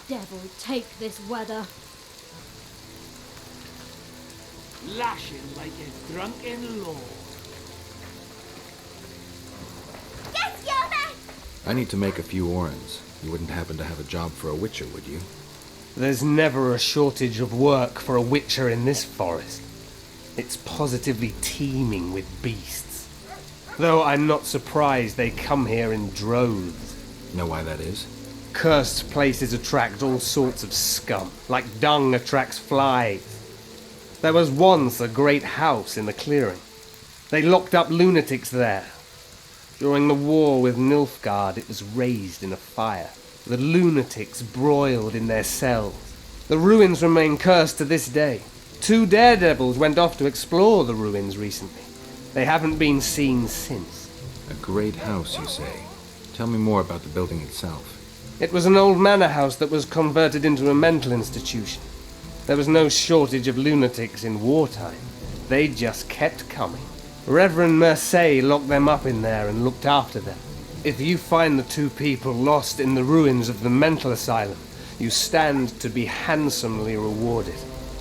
Devil take this weather. Lashing like a drunken lord. Yes, Yoda! I need to make a few orens. You wouldn't happen to have a job for a witcher, would you? There's never a shortage of work for a witcher in this forest. It's positively teeming with beasts. Though I'm not surprised they come here in droves. Know why that is? Cursed places attract all sorts of scum, like dung attracts flies. There was once a great house in the clearing. They locked up lunatics there. During the war with Nilfgaard, it was raised in a fire. The lunatics broiled in their cells. The ruins remain cursed to this day. 2 daredevils went off to explore the ruins recently. They haven't been seen since. A great house, you say. Tell me more about the building itself. It was an old manor house that was converted into a mental institution. There was no shortage of lunatics in wartime. They just kept coming. Reverend Mercier locked them up in there and looked after them. If you find the 2 people lost in the ruins of the mental asylum, you stand to be handsomely rewarded.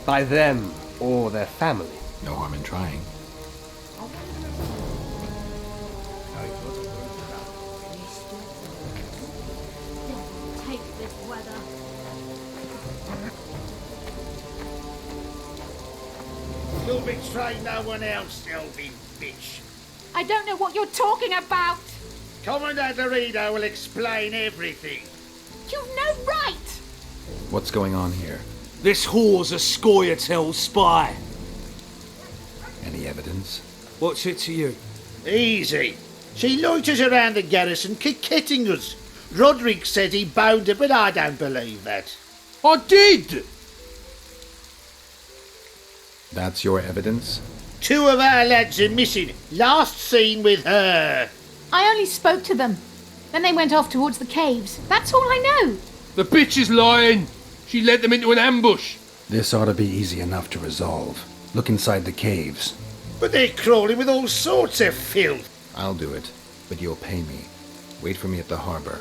By them or their family. No harm in trying. Devil take this weather. You'll betray no one else, elven bitch. I don't know what you're talking about! Commandant Dorito will explain everything. You've no right! What's going on here? This whore's a Scoia'tael spy. Any evidence? What's it to you? Easy. She loiters around the garrison kicking us. Roderick said he boned her, but I don't believe that. I did! That's your evidence? 2 of our lads are missing. Last seen with her. I only spoke to them. Then they went off towards the caves. That's all I know. The bitch is lying. She led them into an ambush. This ought to be easy enough to resolve. Look inside the caves. But they're crawling with all sorts of filth. I'll do it, but you'll pay me. Wait for me at the harbor.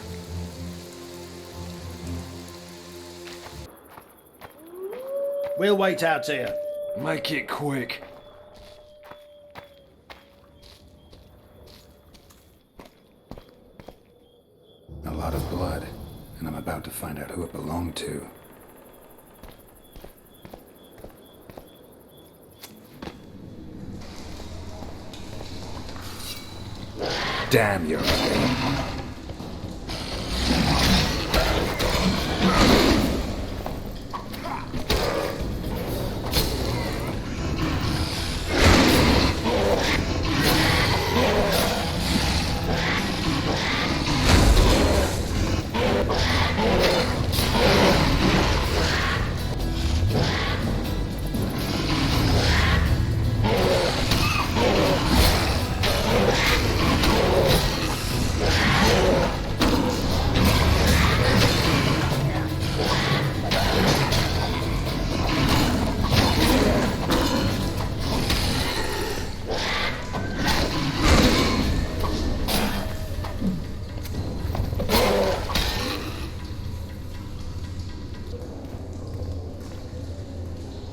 We'll wait out here. Make it quick. A lot of blood, and I'm about to find out who it belonged to. Damn, you're ugly.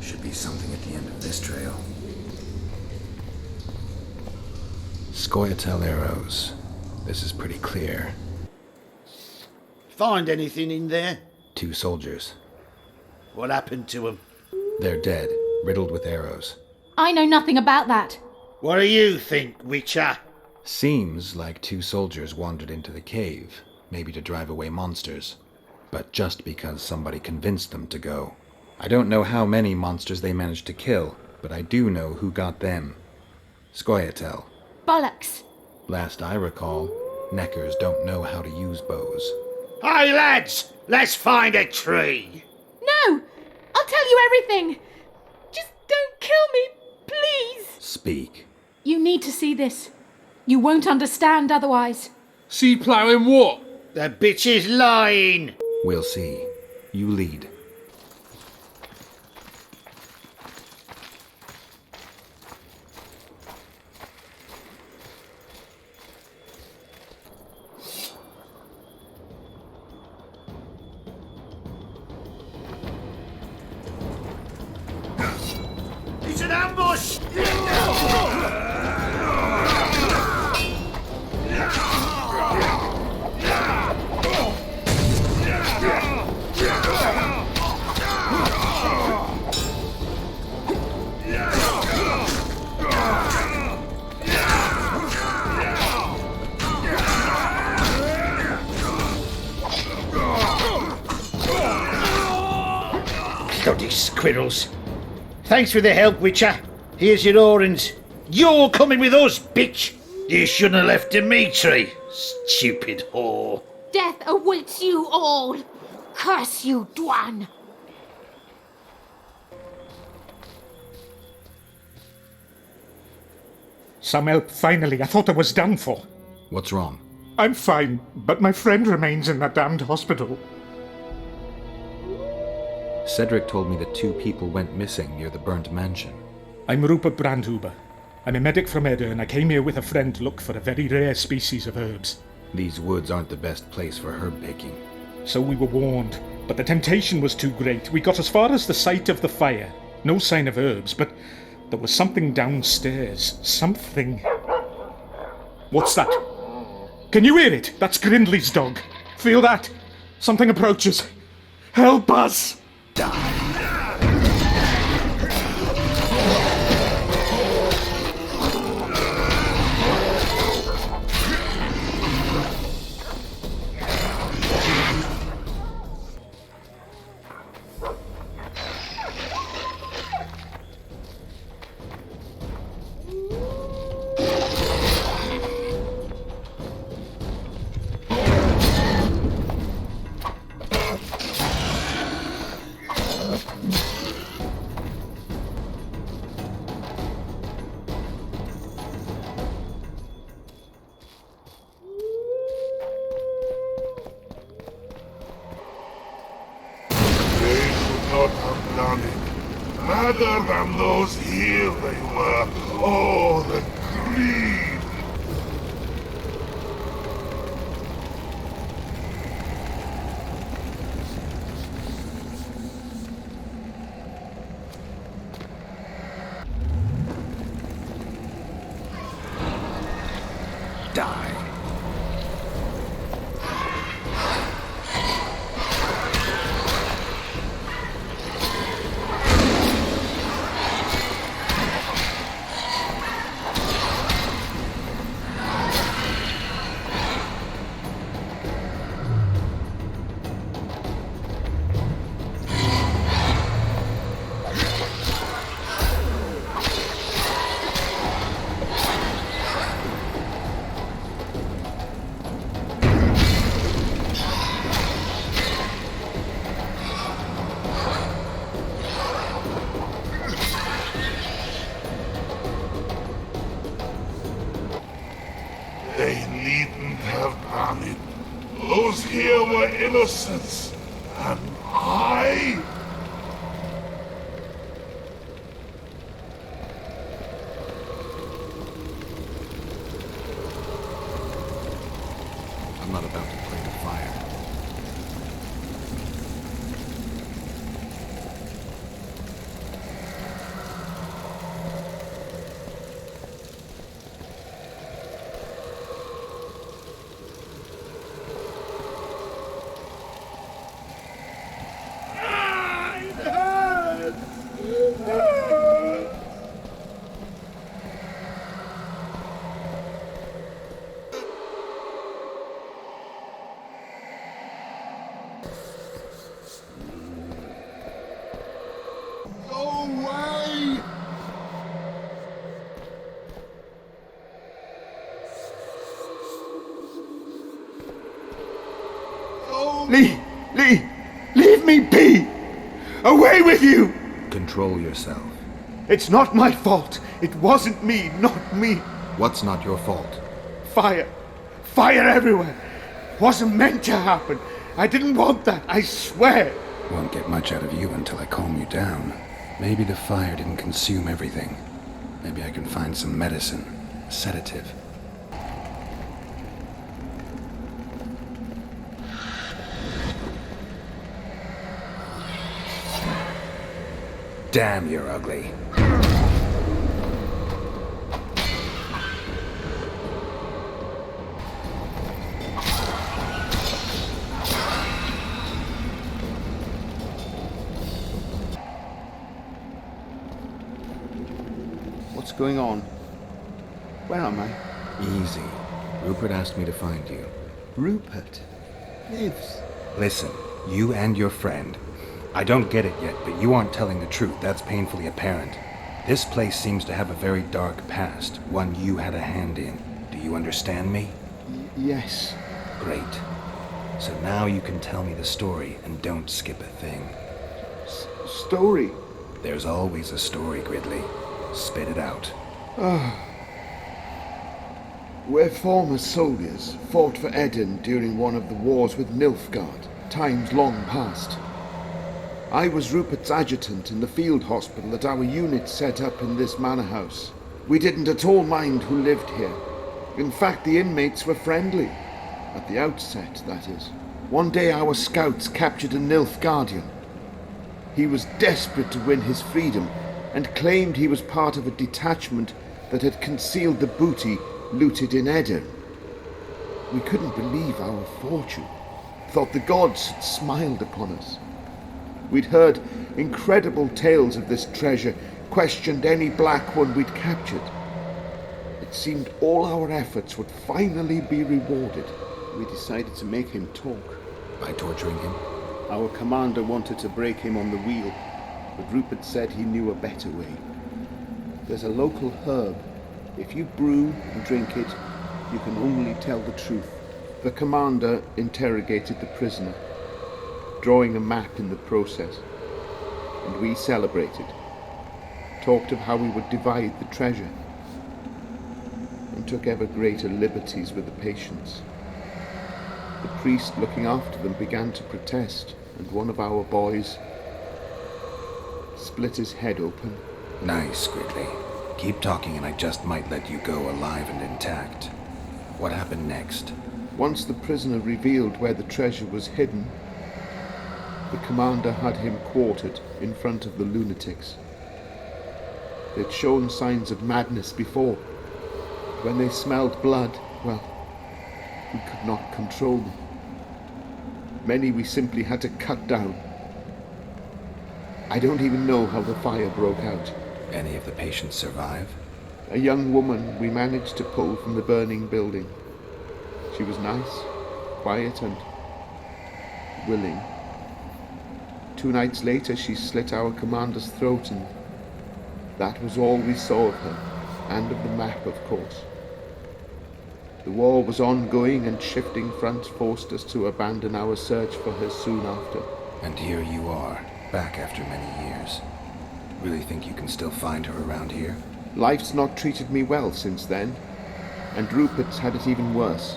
Should be something at the end of this trail. Scoia'tael arrows. This is pretty clear. Find anything in there? 2 soldiers. What happened to them? They're dead, riddled with arrows. I know nothing about that. What do you think, Witcher? Seems like 2 soldiers wandered into the cave, maybe to drive away monsters. But just because somebody convinced them to go. I don't know how many monsters they managed to kill, but I do know who got them. Scoia'tael. Bollocks. Last I recall, Neckers don't know how to use bows. Hey, lads! Let's find a tree! No! I'll tell you everything! Just don't kill me, please! Speak. You need to see this. You won't understand otherwise. See ploughing what? The bitch is lying! We'll see. You lead. squirrels. Thanks for the help, Witcher. Here's your orange. You're coming with us, bitch. You shouldn't have left Dimitri. Stupid whore. Death awaits you all. Curse you, Dwan. Some help, finally. I thought I was done for. What's wrong? I'm fine, but my friend remains in that damned hospital. Cedric told me that 2 people went missing near the burnt mansion. I'm Rupert Brandhuber. I'm a medic from Edda, and I came here with a friend to look for a very rare species of herbs. These woods aren't the best place for herb picking. So we were warned, but the temptation was too great. We got as far as the site of the fire. No sign of herbs, but there was something downstairs. Something. What's that? Can you hear it? That's Grindley's dog. Feel that? Something approaches. Help us! Not have done it. Madder than those here they were. Oh, the greed! Die. They needn't have done it. Those here were innocents. And I... I'm not about to play with fire. Leave me be! Away with you! Control yourself. It's not my fault. It wasn't me, not me. What's not your fault? Fire. Fire everywhere. Wasn't meant to happen. I didn't want that, I swear. Won't get much out of you until I calm you down. Maybe the fire didn't consume everything. Maybe I can find some medicine, a sedative. Damn, you're ugly. What's going on? Where am I? Easy. Rupert asked me to find you. Rupert lives. Listen, you and your friend, I don't get it yet, but you aren't telling the truth. That's painfully apparent. This place seems to have a very dark past, one you had a hand in. Do you understand me? Yes. Great. So now you can tell me the story, and don't skip a thing. Story? There's always a story, Gridley. Spit it out. We're former soldiers, fought for Eden during one of the wars with Nilfgaard, times long past. I was Rupert's adjutant in the field hospital that our unit set up in this manor house. We didn't at all mind who lived here. In fact, the inmates were friendly. At the outset, that is. One day our scouts captured a Nilfgaardian. He was desperate to win his freedom and claimed he was part of a detachment that had concealed the booty looted in Eden. We couldn't believe our fortune. Thought the gods had smiled upon us. We'd heard incredible tales of this treasure, questioned any black one we'd captured. It seemed all our efforts would finally be rewarded. We decided to make him talk. By torturing him? Our commander wanted to break him on the wheel, but Rupert said he knew a better way. There's a local herb. If you brew and drink it, you can only tell the truth. The commander interrogated the prisoner, drawing a map in the process, and we celebrated, talked of how we would divide the treasure, and took ever greater liberties with the patients. The priest looking after them began to protest, and one of our boys split his head open. Nice, Gridley. Keep talking and I just might let you go alive and intact. What happened next? Once the prisoner revealed where the treasure was hidden, the commander had him quartered in front of the lunatics. They'd shown signs of madness before. When they smelled blood, well, we could not control them. Many we simply had to cut down. I don't even know how the fire broke out. Any of the patients survive? A young woman we managed to pull from the burning building. She was nice, quiet and willing. 2 nights later she slit our commander's throat, and that was all we saw of her, and of the map, of course. The war was ongoing, and shifting fronts forced us to abandon our search for her soon after. And here you are, back after many years. Really think you can still find her around here? Life's not treated me well since then, and Rupert's had it even worse.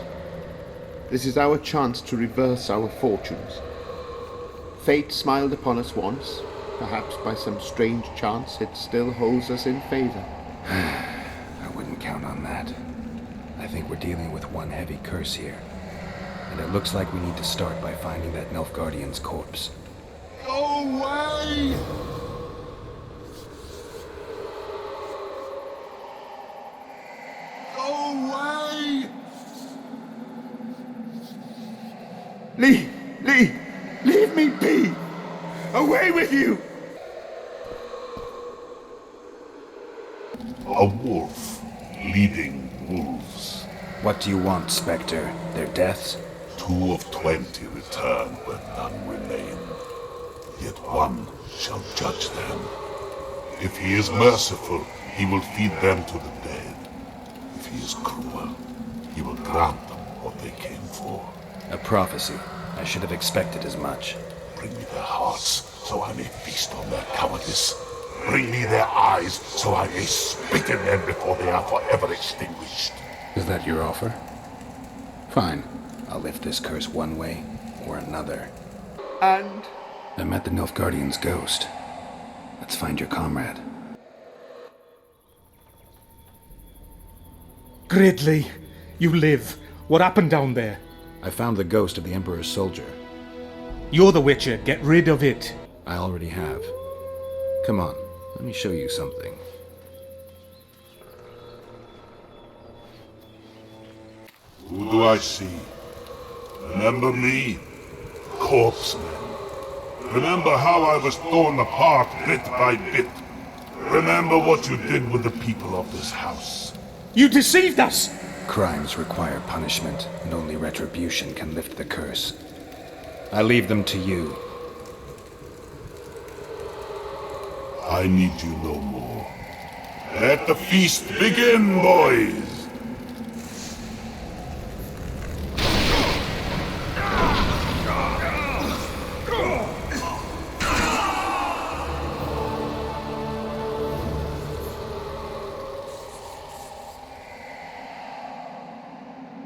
This is our chance to reverse our fortunes. Fate smiled upon us once. Perhaps by some strange chance it still holds us in favor. I wouldn't count on that. I think we're dealing with one heavy curse here. And it looks like we need to start by finding that Nilfgaardian's corpse. Go away! Go away! Leave me be! Away with you! A wolf leading wolves. What do you want, Spectre? Their deaths? 2 of 20 return where none remain. Yet one shall judge them. If he is merciful, he will feed them to the dead. If he is cruel, he will grant them what they came for. A prophecy. I should have expected as much. Bring me their hearts, so I may feast on their cowardice. Bring me their eyes, so I may spit in them before they are forever extinguished. Is that your offer? Fine. I'll lift this curse one way or another. And I met the Nilfgaardian's ghost. Let's find your comrade. Gridley, you live. What happened down there? I found the ghost of the Emperor's soldier. You're the Witcher. Get rid of it. I already have. Come on, let me show you something. Who do I see? Remember me? Corpseman. Remember how I was torn apart bit by bit. Remember what you did with the people of this house. You deceived us! Crimes require punishment, and only retribution can lift the curse. I leave them to you. I need you no more. Let the feast begin, boys!